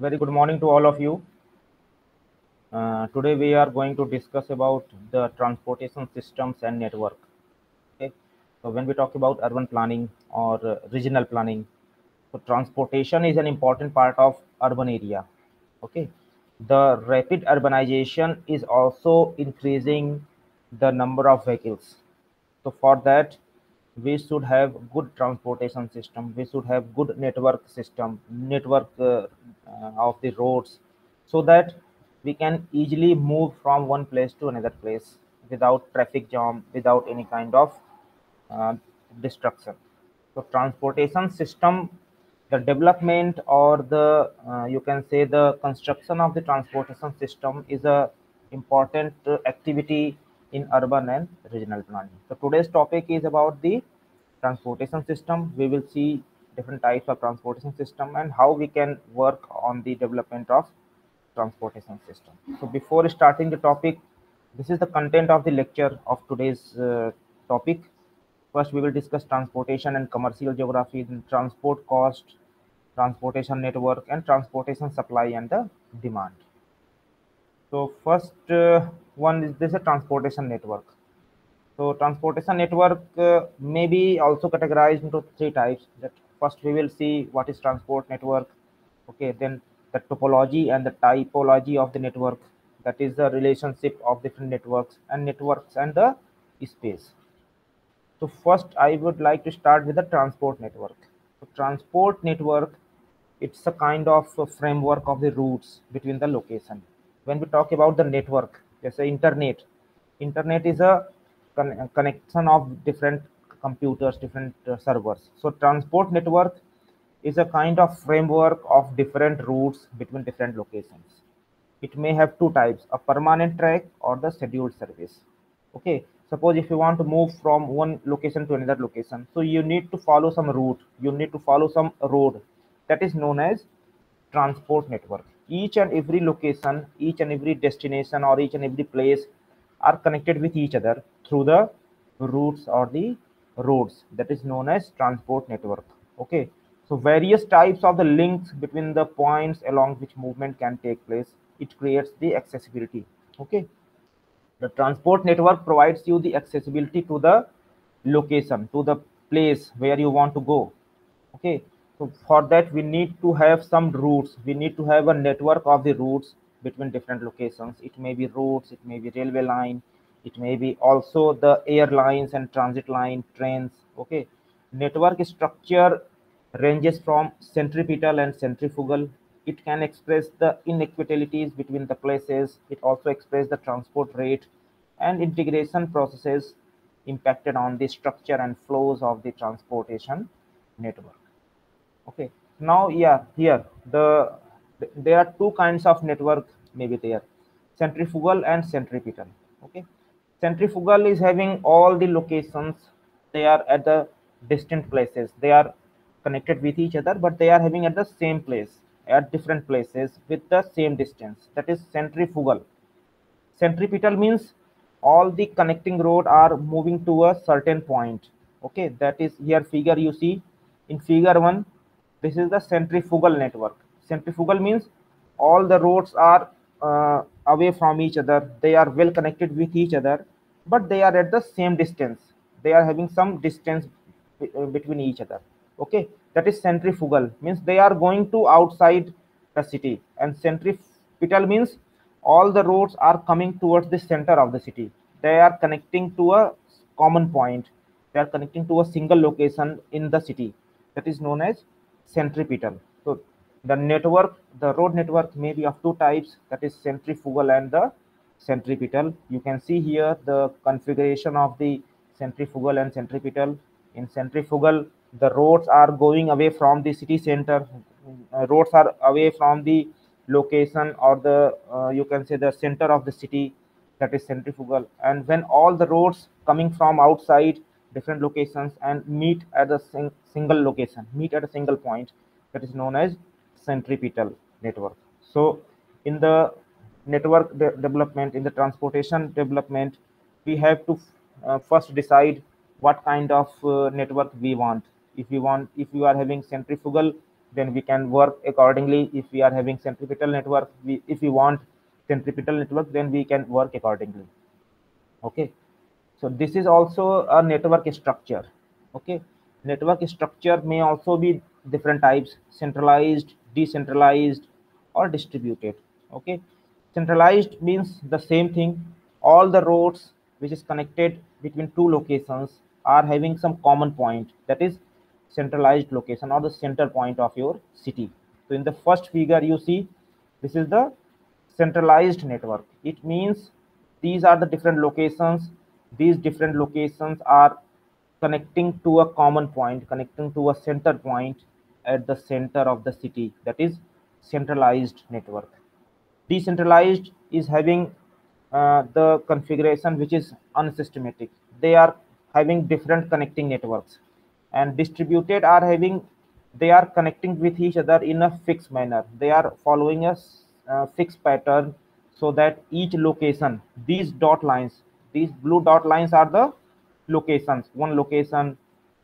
Very good morning to all of you. Today we are going to discuss about the transportation systems and network. Okay, so when we talk about urban planning or regional planning, so transportation is an important part of urban area. Okay, the rapid urbanization is also increasing the number of vehicles. So for that, we should have good transportation system. We should have good network system, network of the roads, so that we can easily move from one place to another place without traffic jam, without any kind of uh, destruction. So transportation system, the development or the you can say the construction of the transportation system is a important activity in urban and regional planning. So today's topic is about the transportation system. We will see different types of transportation system and how we can work on the development of transportation system. So before starting the topic, this is the content of the lecture of today's topic. First, we will discuss transportation and commercial geography, then transport cost, transportation network, and transportation supply and the demand. So first one is this a transportation network. So transportation network may be also categorized into three types. That first we will see what is transport network. Okay, then the topology and the typology of the network. That is the relationship of different networks and the space. So first, I would like to start with the transport network. So transport network, it's a kind of a framework of the routes between the location. When we talk about the network, let's say internet. Internet is a connection of different computers, different servers. So transport network is a kind of framework of different routes between different locations. It may have two types, a permanent track or the scheduled service. Okay, suppose if you want to move from one location to another location, so you need to follow some route, you need to follow some road, that is known as transport network. Each and every location, each and every destination or each and every place are connected with each other through the routes or the roads, that is known as transport network. Okay, so various types of the links between the points along which movement can take place, it creates the accessibility. Okay, the transport network provides you the accessibility to the location, to the place where you want to go. Okay, so for that we need to have some routes, we need to have a network of the routes between different locations. It may be routes, it may be railway line, it may be also the airlines and transit line, trains. Okay, network structure ranges from centripetal and centrifugal. It can express the inequalities between the places. It also expresses the transport rate and integration processes impacted on the structure and flows of the transportation network. Okay, now yeah, here there are two kinds of network maybe there, centrifugal and centripetal. Okay, centrifugal is having all the locations, they are at the distant places, they are connected with each other, but they are having at the same place at different places with the same distance, that is centrifugal. Centripetal means all the connecting road are moving to a certain point. Okay, that is here figure you see in figure 1. This is the centrifugal network. Centrifugal means all the roads are away from each other, they are well connected with each other, but they are at the same distance, they are having some distance between each other. Okay, that is centrifugal, means they are going to outside the city. And centripetal means all the roads are coming towards the center of the city, they are connecting to a common point, they are connecting to a single location in the city, that is known as centripetal. So the network, the road network may be of two types, that is centrifugal and the centripetal. You can see here the configuration of the centrifugal and centripetal. In centrifugal, the roads are going away from the city center, roads are away from the location or the you can say the center of the city, that is centrifugal. And when all the roads coming from outside different locations and meet at a single location, meet at a single point, that is known as centripetal network. So in the network development, in the transportation development, we have to first decide what kind of network we want. If we want, if you are having centrifugal then we can work accordingly. If we are having centripetal network, if we want centripetal network, then we can work accordingly. Okay, so this is also a network structure. Okay, network structure may also be different types: centralized, decentralized, or distributed. Okay, centralized means the same thing. All the roads which is connected between two locations are having some common point, that is centralized location or the center point of your city. So in the first figure you see, this is the centralized network. It means these are the different locations. These different locations are connecting to a common point, connecting to a center point at the center of the city. That is centralized network. Decentralized is having the configuration which is unsystematic. They are having different connecting networks. And distributed are having, they are connecting with each other in a fixed manner. They are following a fixed pattern, so that each location, these dot lines, these blue dot lines are the locations. One location,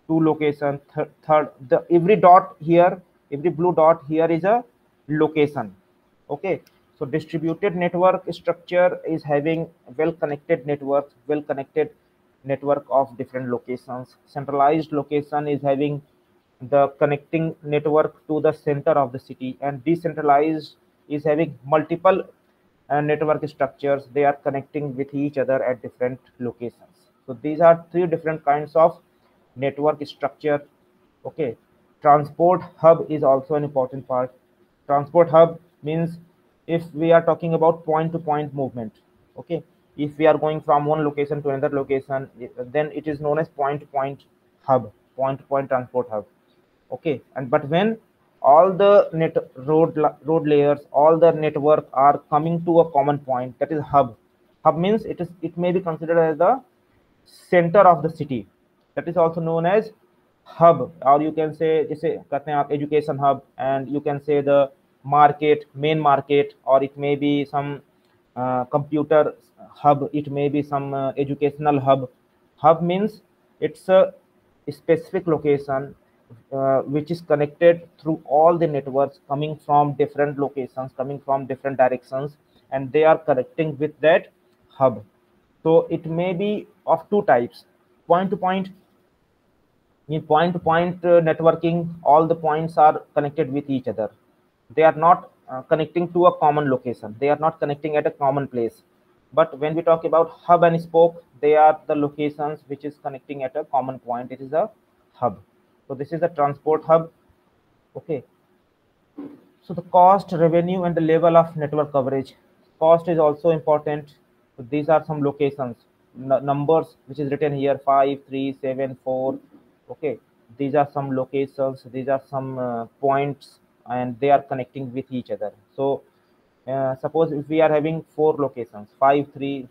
two location, third, the every dot here, every blue dot here is a location. Okay, so distributed network structure is having well connected networks, well connected network of different locations. Centralized location is having the connecting network to the center of the city, and decentralized is having multiple network structures. They are connecting with each other at different locations. So these are three different kinds of network structure. Okay, transport hub is also an important part. Transport hub means if we are talking about point to point movement. Okay, if we are going from one location to another location, then it is known as point to point hub, point to point transport hub. Okay, and but when all the road layers, all the network are coming to a common point, that is hub. Hub means it may be considered as the center of the city. That is also known as hub, or you can say जैसे कहते हैं आप education hub, and you can say the market, main market, or it may be some computer hub, it may be some educational hub. Hub means it's a specific location which is connected through all the networks coming from different locations, coming from different directions, and they are connecting with that hub. So it may be of two types: point to point. In point to point networking, all the points are connected with each other. They are not connecting to a common location. They are not connecting at a common place. But when we talk about hub and spoke, they are the locations which is connecting at a common point. It is a hub. So this is a transport hub. Okay. So the cost, revenue, and the level of network coverage. Cost is also important. So these are some locations, numbers which is written here: 5, 3, 7, 4. Okay, these are some locations. These are some points, and they are connecting with each other. So suppose if we are having four locations: 5, 3,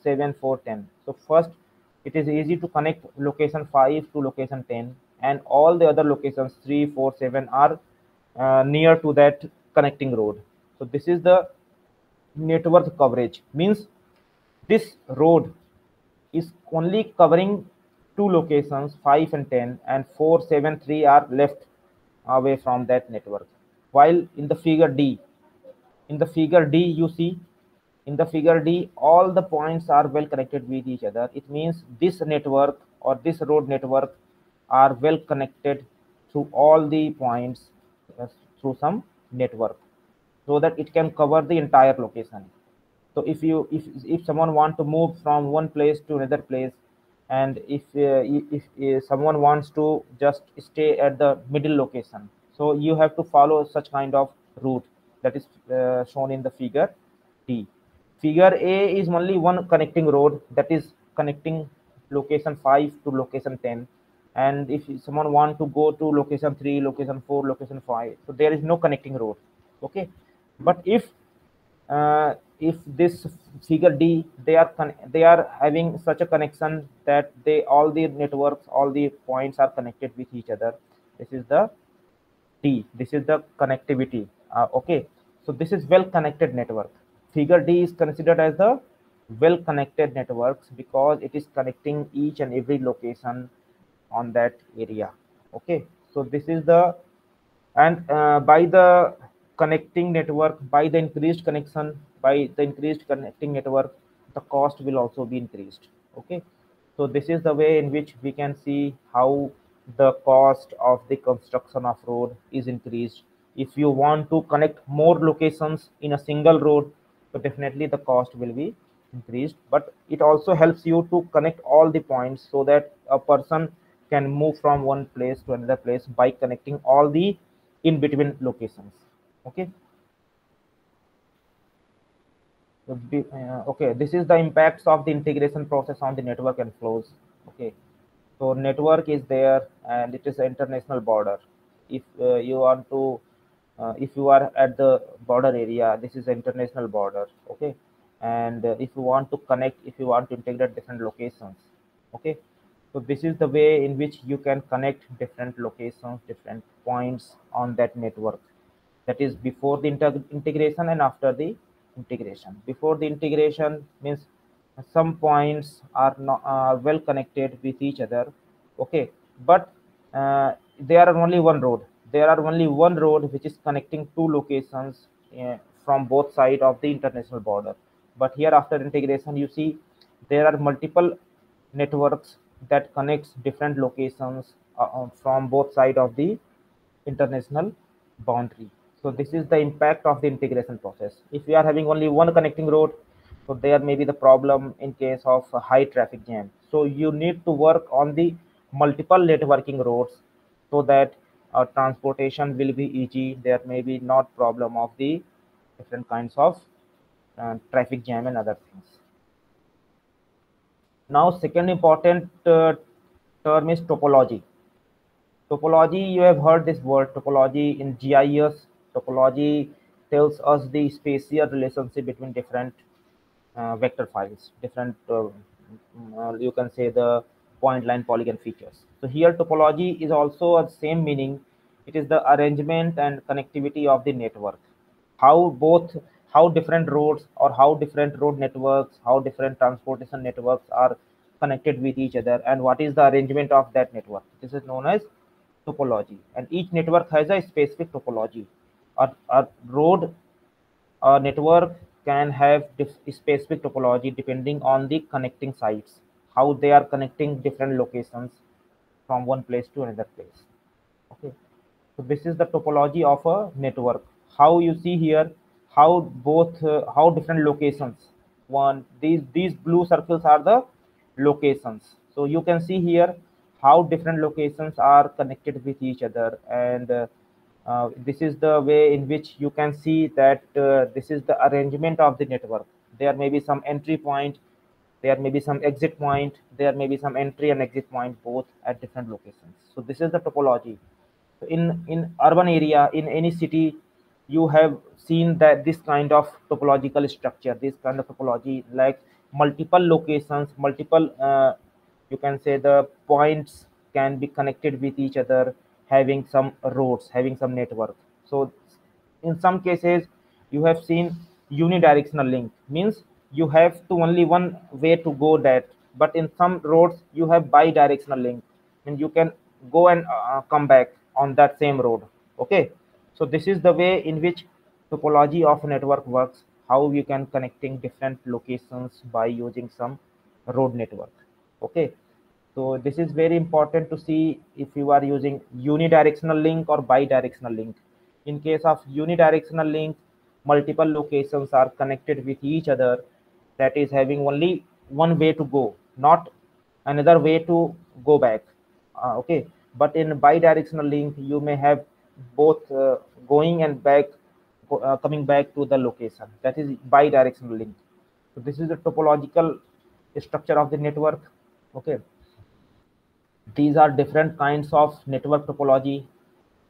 7, 4, 10. So first, it is easy to connect location 5 to location 10, and all the other locations 3, 4, 7 are near to that connecting road. So this is the network coverage. Means this road is only covering two locations, 5 and 10, and 4, 7, 3 are left away from that network. While in the figure D, you see, in the figure D, all the points are well connected with each other. It means this network or this road network are well connected through all the points through some network, so that it can cover the entire location. So if someone want to move from one place to another place, and if someone wants to just stay at the middle location, so you have to follow such kind of route that is shown in the figure D. Figure A is only one connecting road, that is connecting location 5 to location 10. And if someone want to go to location 3, location 4, location 5, so there is no connecting road. Okay, but if this figure D, they are having such a connection that they, all the networks, all the points are connected with each other. This is the D. This is the connectivity. Okay, so this is well connected network. Figure D is considered as the well connected networks because it is connecting each and every location on that area. Okay, so this is the And by the connecting network, by the increased connection, by the increased connecting network, the cost will also be increased. Okay, so this is the way in which we can see how the cost of the construction of road is increased. If you want to connect more locations in a single road, so definitely the cost will be increased, but it also helps you to connect all the points so that a person can move from one place to another place by connecting all the in between locations. Okay, so okay, this is the impacts of the integration process on the network and flows. Okay, so network is there and it is an international border. If you want to if you are at the border area, this is an international border. Okay, and if you want to connect, if you want to integrate different locations, okay, so this is the way in which you can connect different locations, different points on that network. That is before the integration and after the integration. Before the integration means some points are not well connected with each other. Okay, but there are only one road. There are only one road which is connecting two locations from both sides of the international border. But here after integration, you see there are multiple networks that connects different locations from both sides of the international boundary. So this is the impact of the integration process. If we are having only one connecting road, so there may be the problem in case of a high traffic jam. So you need to work on the multiple networking roads so that transportation will be easy. There may be not problem of the different kinds of traffic jam and other things. Now, second important term is topology. Topology, you have heard this word topology in GIS. Topology tells us the spatial relationship between different vector files, different, you can say the point line polygon features. So here topology is also a same meaning. It is the arrangement and connectivity of the network. How both, how different roads or how different road networks, how different transportation networks are connected with each other, and what is the arrangement of that network. This is known as topology, and each network has a specific topology. A road network can have specific topology depending on the connecting sites, how they are connecting different locations from one place to another place. Okay, so this is the topology of a network. How you see here, how both how different locations. One, these blue circles are the locations. So you can see here how different locations are connected with each other, and this is the way in which you can see that this is the arrangement of the network. There may be some entry point, there may be some exit point, there may be some entry and exit point both at different locations. So this is the topology. In urban area, in any city, you have seen that this kind of topological structure, this kind of topology, like multiple locations, multiple you can say the points can be connected with each other, having some roads, having some network. So in some cases you have seen unidirectional link, means you have to only one way to go that, but in some roads you have bidirectional link, and you can go and come back on that same road. Okay, so this is the way in which topology of a network works, how you can connecting different locations by using some road network. Okay, so this is very important to see if you are using unidirectional link or bidirectional link. In case of unidirectional link, multiple locations are connected with each other, that is having only one way to go, not another way to go back. Okay, but in bidirectional link, you may have both going and back, coming back to the location. That is bidirectional link. So this is the topological structure of the network. Okay, these are different kinds of network topology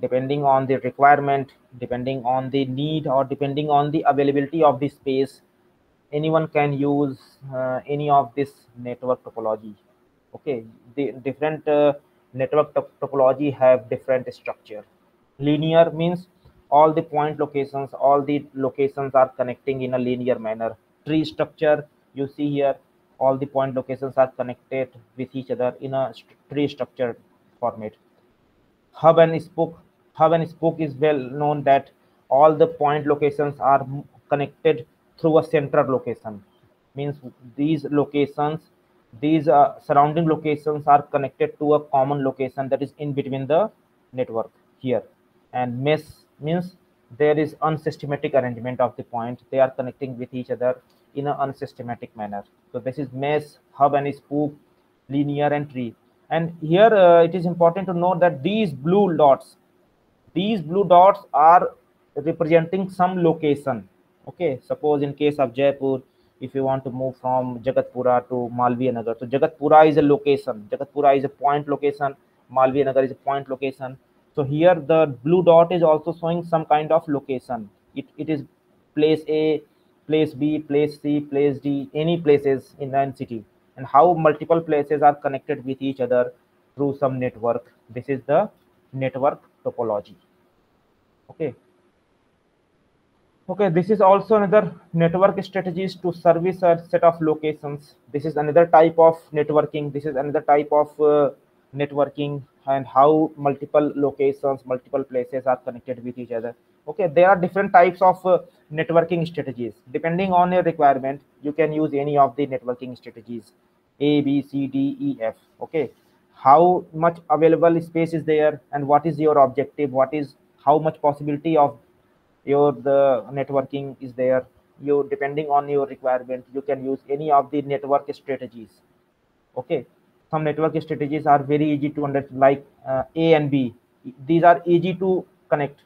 depending on the requirement, depending on the need, or depending on the availability of the space. Anyone can use any of this network topology. Okay, the different network topology have different structure. Linear means all the point locations, all the locations are connecting in a linear manner. Tree structure, you see here, all the point locations are connected with each other in a tree structured format. Hub and spoke. hub and spoke is well known that all the point locations are connected through a central location. Means these locations, these surrounding locations are connected to a common location that is in between the network here. And mesh means there is unsystematic arrangement of the point. They are connecting with each other in an unsystematic manner. So this is mesh, hub and spoke, linear and tree. And here it is important to note that these blue dots are representing some location. Okay, suppose in case of Jaipur, if you want to move from Jagatpura to Malviya Nagar, so Jagatpura is a location, Jagatpura is a point location, Malviya Nagar is a point location. So here the blue dot is also showing some kind of location. It is place A, place B, place C, place D, any places in an city, and how multiple places are connected with each other through some network. This is the network topology. Okay. Okay, this is also another network strategies to service a set of locations. This is another type of networking. This is another type of networking, and how multiple locations, multiple places are connected with each other. Okay, there are different types of networking strategies. Depending on your requirement, you can use any of the networking strategies, A, B, C, D, E, F. Okay, how much available space is there, and what is your objective? What is how much possibility of your the networking is there. You, depending on your requirement, you can use any of the network strategies. Okay, some network strategies are very easy to understand, like A and B. These are easy to connect.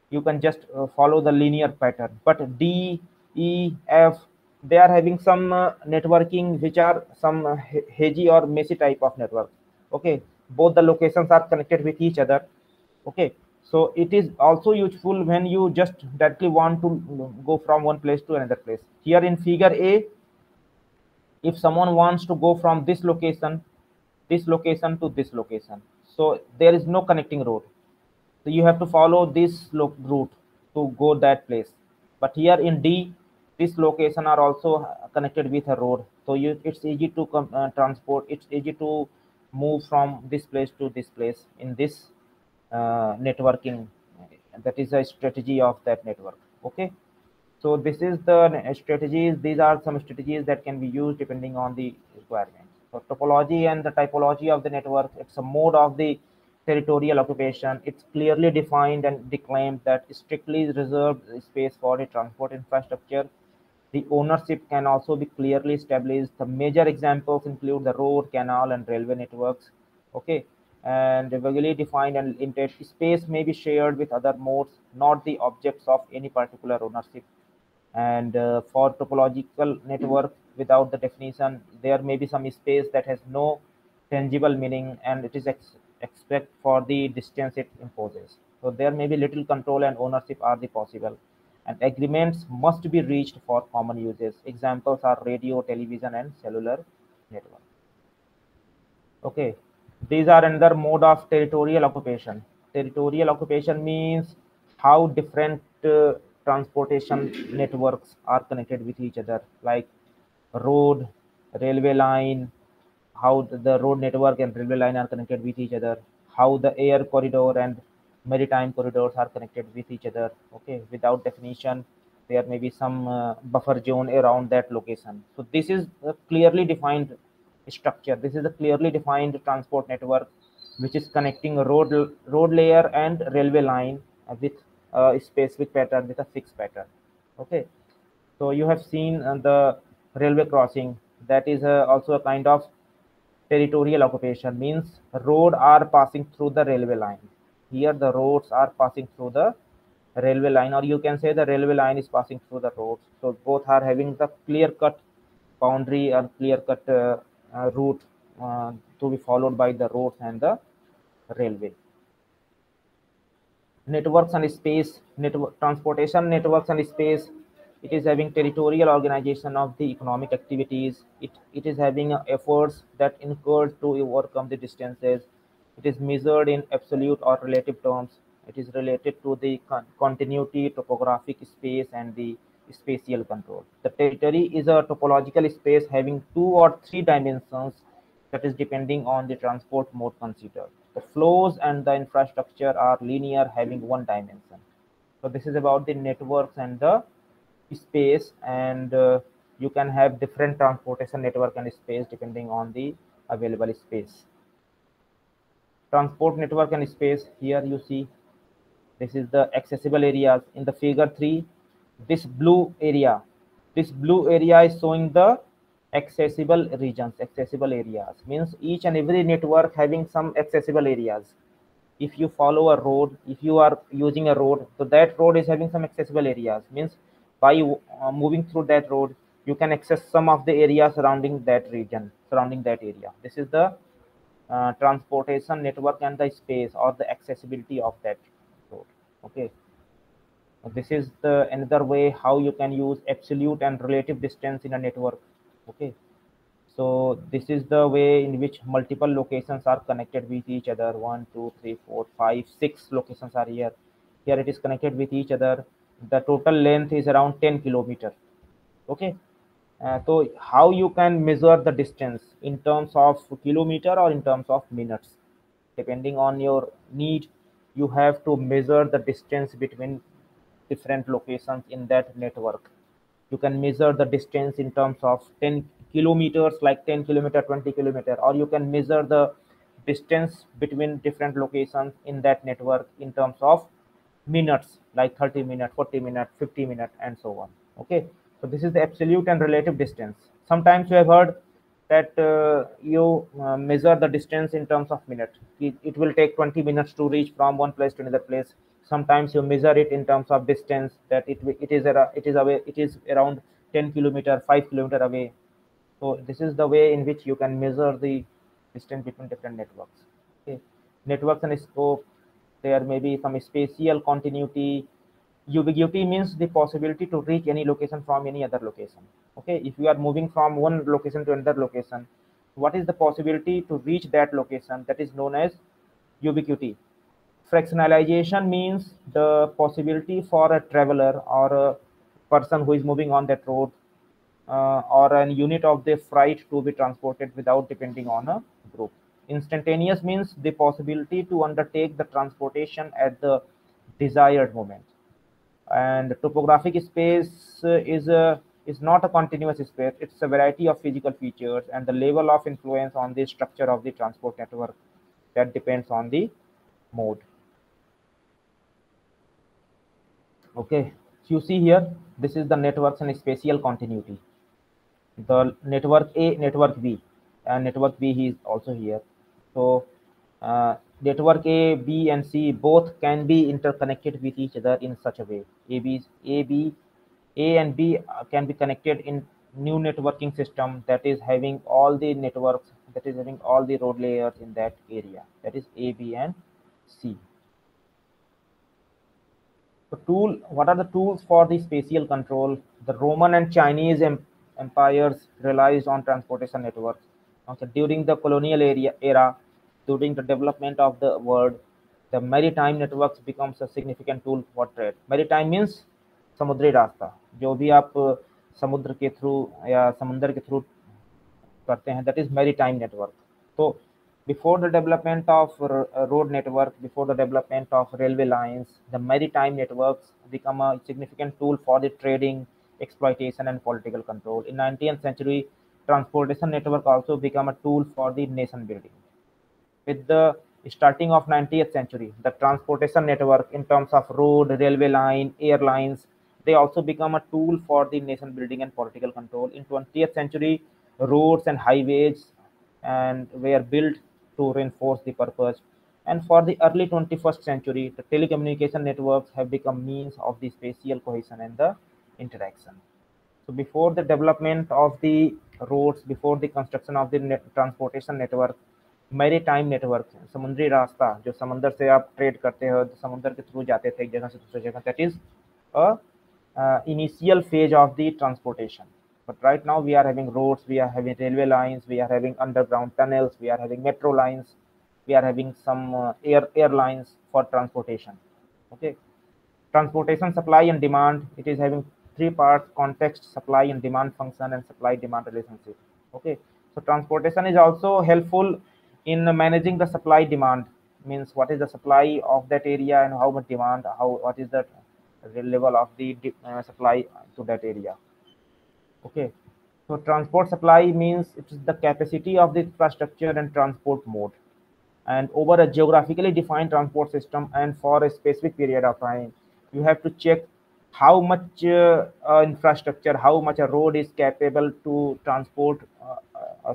You can just follow the linear pattern. But D, E, F, they are having some networking which are some hazy or messy type of network. Okay, both the locations are connected with each other. Okay, so it is also useful when you just directly want to go from one place to another place. Here in figure A, if someone wants to go from this location to this location, so there is no connecting road, so you have to follow this route to go that place. But here in D, this location are also connected with a road, so it's easy to transport, it's easy to move from this place to this place in this networking. That is a strategy of that network. Okay, so this is the strategies. These are some strategies that can be used depending on the requirement. So topology and the typology of the network, it's a mode of the territorial occupation. It's clearly defined and declaimed that strictly reserved space for the transport infrastructure. The ownership can also be clearly established. The major examples include the road, canal, and railway networks. Okay, and vaguely defined and limited space may be shared with other modes, not the objects of any particular ownership. And for topological network without the definition, there may be some space that has no tangible meaning, and it is except for the distance it imposes. So there may be little control and ownership are the possible, and agreements must be reached for common uses. Examples are radio, television, and cellular network. Okay, these are another mode of territorial occupation. Territorial occupation means how different transportation networks are connected with each other, like road, railway line, how the road network and railway line are connected with each other, how the air corridor and maritime corridors are connected with each other. Okay, without definition, there may be some buffer zone around that location. So this is a clearly defined structure. This is a clearly defined transport network which is connecting a road layer and railway line with a specific pattern, with a fixed pattern. Okay, so you have seen the railway crossing. That is also a kind of territorial occupation. Means road are passing through the railway line. Here the roads are passing through the railway line, or you can say the railway line is passing through the roads. So both are having the clear cut boundary or clear cut route to be followed by the roads and the railway. Networks and space, network transportation networks and space, it is having territorial organization of the economic activities. It is having efforts that incurred to overcome the distances. It is measured in absolute or relative terms. It is related to the continuity, topographic space, and the spatial control. The territory is a topological space having two or three dimensions, that is depending on the transport mode considered. The flows and the infrastructure are linear, having one dimension. So this is about the networks and the space, and you can have different transportation network and space depending on the available space. Transport network and space, here you see this is the accessible areas in the figure 3. This blue area is showing the accessible regions. Accessible areas means each and every network having some accessible areas. If you follow a road, if you are using a road, so that road is having some accessible areas, means by moving through that road you can access some of the area surrounding that region, surrounding that area. This is the transportation network and the space or the accessibility of that road. Okay, this is the another way how you can use absolute and relative distance in a network. Okay, so this is the way in which multiple locations are connected with each other. 1, 2, 3, 4, 5, 6 locations are here. Here it is connected with each other. The total length is around 10 kilometer. Okay, so how you can measure the distance in terms of kilometer or in terms of minutes, depending on your need, you have to measure the distance between different locations in that network. You can measure the distance in terms of 10 kilometers, like 10 kilometer, 20 kilometer, or you can measure the distance between different locations in that network in terms of minutes, like 30 minutes, 40 minutes, 50 minutes, and so on. Okay, so this is the absolute and relative distance. Sometimes you have heard that you measure the distance in terms of minutes. It will take 20 minutes to reach from one place to another place. Sometimes you measure it in terms of distance, that it is around 10 kilometer, 5 kilometer away. So this is the way in which you can measure the distance between different networks. Okay, networks and scope. There may be some spatial continuity. Ubiquity means the possibility to reach any location from any other location. Okay, if you are moving from one location to another location, what is the possibility to reach that location? That is known as ubiquity. Fractionalization means the possibility for a traveler or a person who is moving on that road, or an unit of the freight to be transported without depending on a group. Instantaneous means the possibility to undertake the transportation at the desired moment. And topographic space is not a continuous space. It's a variety of physical features and the level of influence on the structure of the transport network, that depends on the mode. Okay, so you see here, this is the networks and spatial continuity. The network A, network B, and network B is also here. So network A, B, and C both can be interconnected with each other in such a way. A and B can be connected in new networking system that is having all the networks, that is having all the road layers in that area. That is A, B, and C. So what are the tools for the spatial control? The Roman and Chinese empires relied on transportation networks. Okay, during the colonial era, during the development of the world, the maritime networks becomes a significant tool for trade. Maritime means समुद्री रास्ता, जो भी आप समुद्र के through या समंदर के थ्रू करते हैं, that is maritime network. So before the development of road network, before the development of railway lines, the maritime networks become a significant tool for the trading, exploitation, and political control. In 19th century, transportation network also become a tool for the nation building. With the starting of 19th century, the transportation network in terms of road, railway line, airlines, they also become a tool for the nation building and political control. In 20th century, roads and highways and were built to reinforce the purpose. And for the early 21st century, the telecommunication networks have become means of the spatial cohesion and the interaction. So before the development of the roads, before the construction of the transportation network, maritime network, समुद्री रास्ता, जो समंदर से आप trade करते हो, समुद्र के थ्रू जाते थे एक जगह से दूसरी जगह, that is initial phase of the transportation. But right now we are having roads, we are having railway lines, we are having underground tunnels, we are having metro lines, we are having some airlines for transportation. Okay, transportation supply and demand, it is having three parts: context, supply and demand function, and supply demand relationship. Okay, so transportation is also helpful in managing the supply demand. means what is the supply of that area and how much demand, what is the level of the supply to that area. Okay, so transport supply means it is the capacity of the infrastructure and transport mode, and over a geographically defined transport system and for a specific period of time, you have to check how much infrastructure, how much a road is capable to transport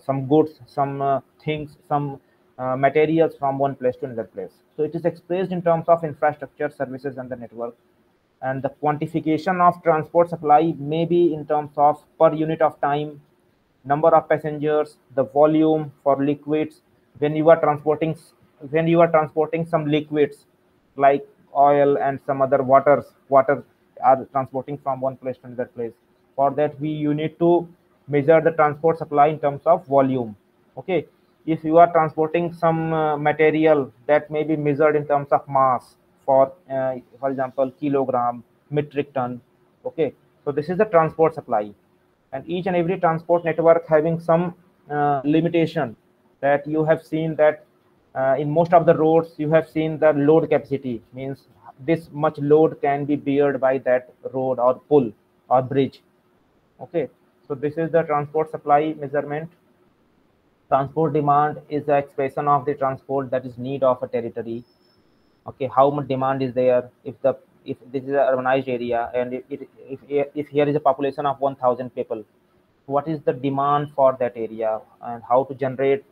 some goods, some things, some materials from one place to another place. So it is expressed in terms of infrastructure, services, and the network. And the quantification of transport supply may be in terms of per unit of time, number of passengers, the volume for liquids. When you are transporting, when you are transporting some liquids like oil and some other water are transporting from one place to another place. For that, you need to measure the transport supply in terms of volume. Okay, if you are transporting some material, that may be measured in terms of mass, for example kilogram, metric ton. Okay, so this is the transport supply, and each and every transport network having some limitation, that you have seen that in most of the roads you have seen the load capacity, means this much load can be beared by that road or pull or bridge. Okay, so this is the transport supply measurement. Transport demand is the expression of the transport that is need of a territory. Okay, how much demand is there? If this is an urbanized area, and if here is a population of 1000 people, what is the demand for that area, and how to generate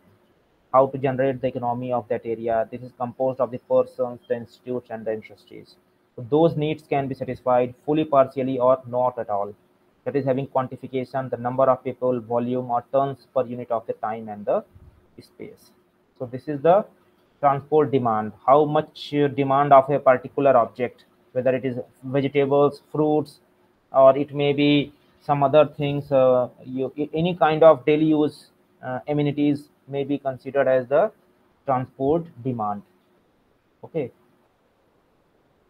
the economy of that area. This is composed of the persons, the institutes, and the industries. So those needs can be satisfied fully, partially, or not at all. That is having quantification, the number of people, volume, or tons per unit of the time and the space. So this is the transport demand. How much demand of a particular object, whether it is vegetables, fruits, or it may be some other things. Any kind of daily use amenities may be considered as the transport demand. Okay,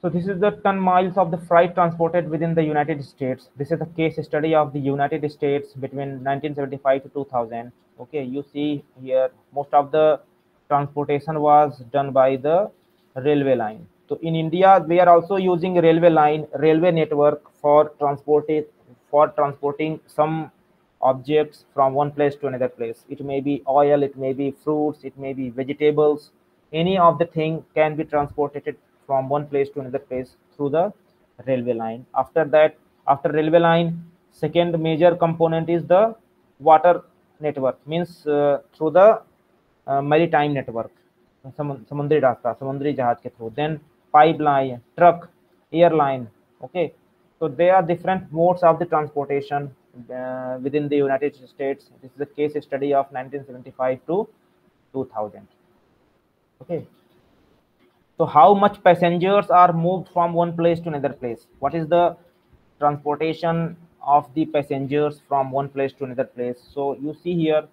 so this is the ton miles of the freight transported within the United States. This is a case study of the United States between 1975 to 2000. Okay, you see here most of the transportation was done by the railway line. So in India, we are also using railway network for transporting some objects from one place to another place. It may be oil, it may be fruits, it may be vegetables. Any of the thing can be transported from one place to another place through the railway line. After that, after railway line, second major component is the water network, means through the maritime network, samundri rasta, samundri jahaz ke through. Then pipeline, truck, airline. Okay, so there are different modes of the transportation within the United States. This is a case study of 1975 to 2000. Okay, so how much passengers are moved from one place to another place? What is the transportation of the passengers from one place to another place? So you see here,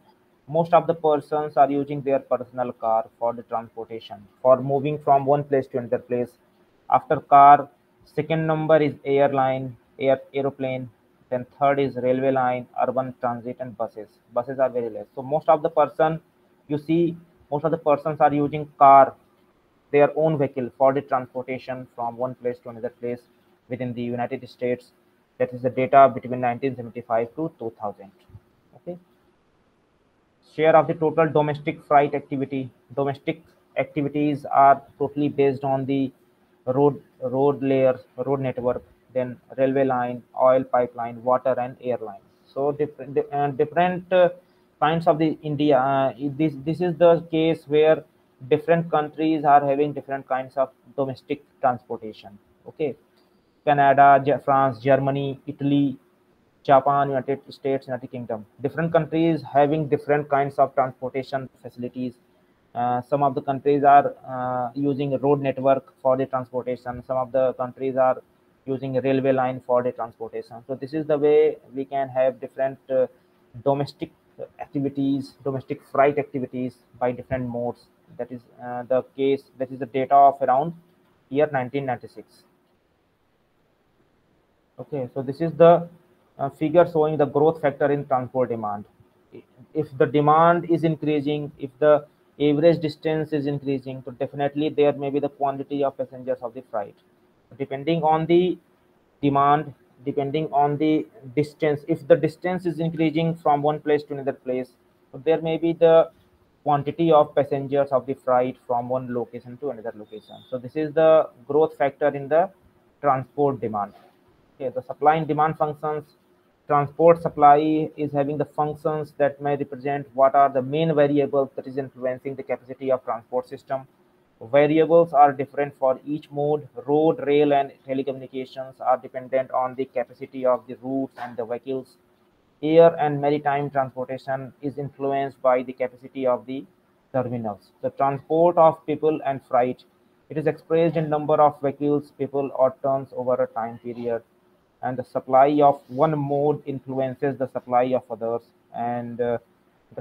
most of the persons are using their personal car for the transportation, for moving from one place to another place. After car, second number is aeroplane. Then third is railway line, urban transit, and buses. Buses are very less. So most of the person, you see, most of the persons are using car, their own vehicle, for the transportation from one place to another place within the United States. That is the data between 1975 to 2000. Okay, share of the total domestic freight activity. Domestic activities are totally based on the road network, then railway line, oil pipeline, water, and airline. So different kinds of the India. This is the case where different countries are having different kinds of domestic transportation. Okay, Canada, France, Germany, Italy, Japan, United States, United Kingdom. Different countries having different kinds of transportation facilities. Some of the countries are using a road network for the transportation. Some of the countries are using a railway line for the transportation. So this is the way we can have different domestic activities, domestic freight activities by different modes. That is the case. That is the data of around year 1996. Okay, so this is the figure showing the growth factor in transport demand. If the demand is increasing, if the average distance is increasing, so definitely there may be the quantity of passengers of the flight. Depending on the demand, depending on the distance, if the distance is increasing from one place to another place, so there may be the quantity of passengers of the flight from one location to another location. So this is the growth factor in the transport demand. Okay, the supply and demand functions. Transport supply is having the functions that may represent what are the main variables that is influencing the capacity of transport system. Variables are different for each mode. Road, rail, and telecommunications are dependent on the capacity of the routes and the vehicles. Air and maritime transportation is influenced by the capacity of the terminals. The transport of people and freight, it is expressed in number of vehicles, people, or tons over a time period. And the supply of one mode influences the supply of others. And the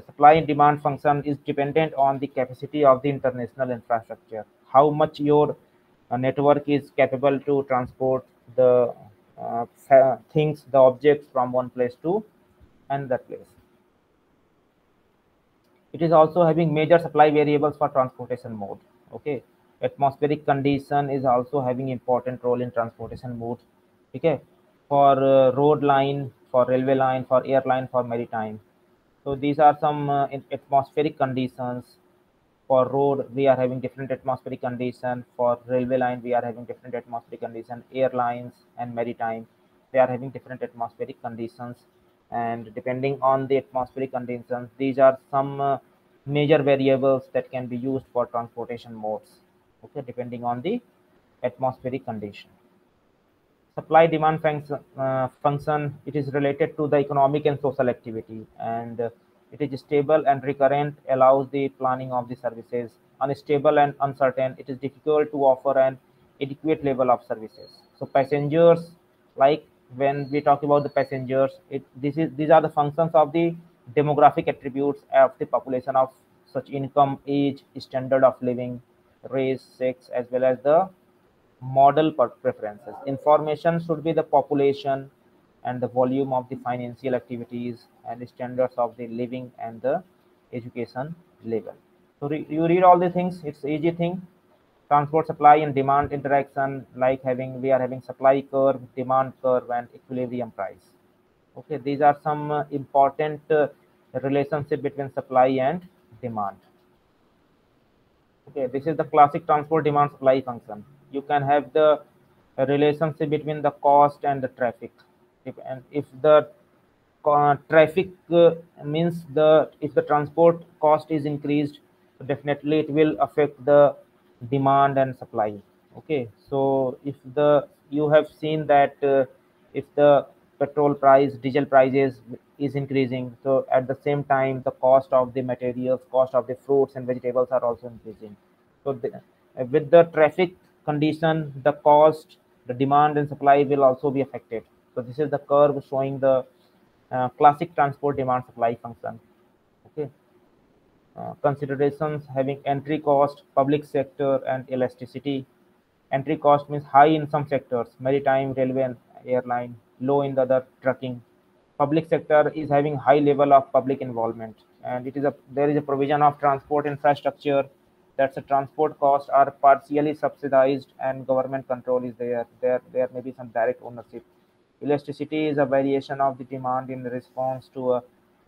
supply and demand function is dependent on the capacity of the international infrastructure. How much your network is capable to transport the things, the objects from one place to another place. It is also having major supply variables for transportation mode. Okay, atmospheric condition is also having important role in transportation mode. Okay, for road line, for railway line, for airline, for maritime. So these are some atmospheric conditions. For road, we are having different atmospheric condition. For railway line, we are having different atmospheric condition. Airlines and maritime, they are having different atmospheric conditions. And depending on the atmospheric conditions, these are some major variables that can be used for transportation modes. Okay, depending on the atmospheric condition. Supply demand function, it is related to the economic and social activity, and it is stable and recurrent, allows the planning of the services. Unstable and uncertain, it is difficult to offer an adequate level of services. So passengers, like when we talk about the passengers, these are the functions of the demographic attributes of the population of such income, age, standard of living, race, sex, as well as the model preferences. Information should be the population and the volume of the financial activities and the standards of the living and the education level. So you read all the things. It's easy thing. Transport supply and demand interaction, like having we are having supply curve, demand curve, and equilibrium price. Okay, these are some important relationship between supply and demand. Okay, this is the classic transport demand supply function. You can have the relationship between the cost and the traffic. If the traffic means the if the transport cost is increased, so definitely it will affect the demand and supply. Okay, so if the you have seen that if the petrol price, diesel prices is increasing, so at the same time the cost of the materials, cost of the fruits and vegetables are also increasing. So with the traffic condition, the cost, the demand and supply will also be affected. So this is the curve showing the classic transport demand supply function. Okay, considerations having entry cost, public sector, and elasticity. Entry cost means high in some sectors, maritime, railway, and airline, low in the other, trucking. Public sector is having high level of public involvement, and there is a provision of transport infrastructure. That's the transport costs are partially subsidized, and government control is there. There may be some direct ownership. Elasticity is a variation of the demand in response to a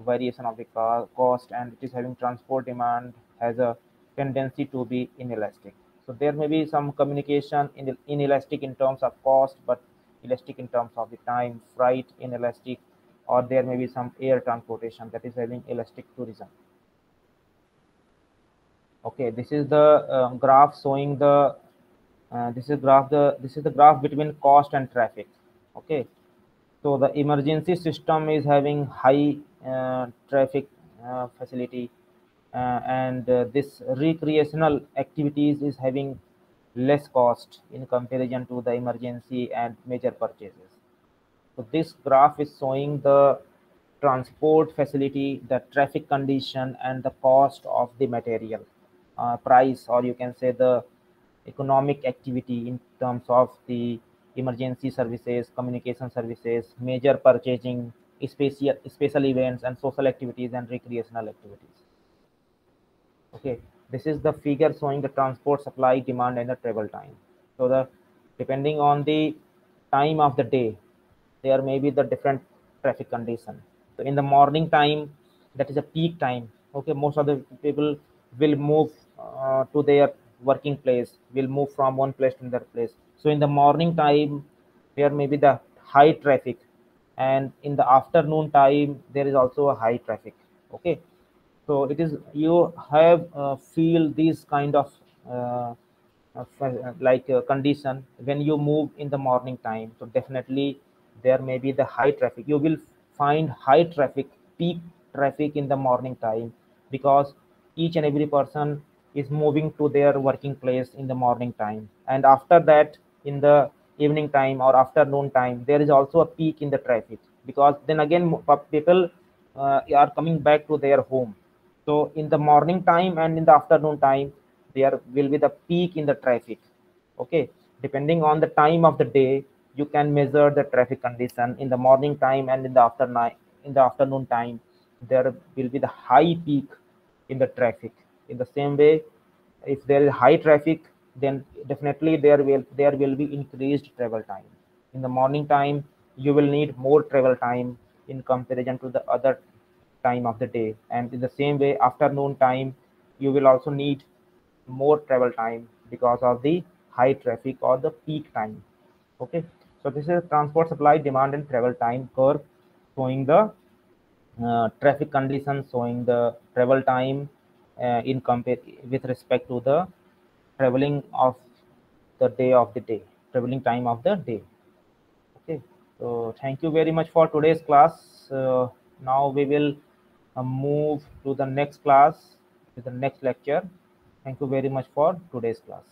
variation of the cost, and it is having transport demand has a tendency to be inelastic. So there may be some communication inelastic in terms of cost, but elastic in terms of the time, freight inelastic, or there may be some air transportation that is having elastic tourism. Okay, this is the graph showing the this is the graph between cost and traffic. Okay, so the emergency system is having high traffic facility, and this recreational activities is having less cost in comparison to the emergency and major purchases. So this graph is showing the transport facility, the traffic condition, and the cost of the material price, or you can say the economic activity in terms of the emergency services, communication services, major purchasing, special events, and social activities and recreational activities. Okay, This is the figure showing the transport supply, demand, and the travel time. So the depending on the time of the day, there may be the different traffic condition. So in the morning time, that is a peak time. Okay, most of the people will move to their working place, will move from one place to another place. So in the morning time, there may be the high traffic, and in the afternoon time, there is also a high traffic. Okay, so it is you have feel these kind of condition when you move in the morning time. So definitely there may be the high traffic. You will find high traffic, peak traffic in the morning time, because each and every person is moving to their working place in the morning time. And after that, in the evening time or afternoon time, there is also a peak in the traffic, because then again people are coming back to their home. So in the morning time and in the afternoon time, there will be the peak in the traffic. Okay, depending on the time of the day, you can measure the traffic condition in the morning time and in the afternoon time. There will be the high peak in the traffic. In the same way, if there is high traffic, then definitely there will be increased travel time. In the morning time, you will need more travel time in comparison to the other time of the day, and in the same way afternoon time you will also need more travel time because of the high traffic or the peak time. Okay, so this is transport supply, demand, and travel time curve showing the traffic conditions, showing the travel time in compare with respect to the traveling of the day of the day, traveling time of the day. Okay, so thank you very much for today's class. Now we will move to the next class, to the next lecture. Thank you very much for today's class.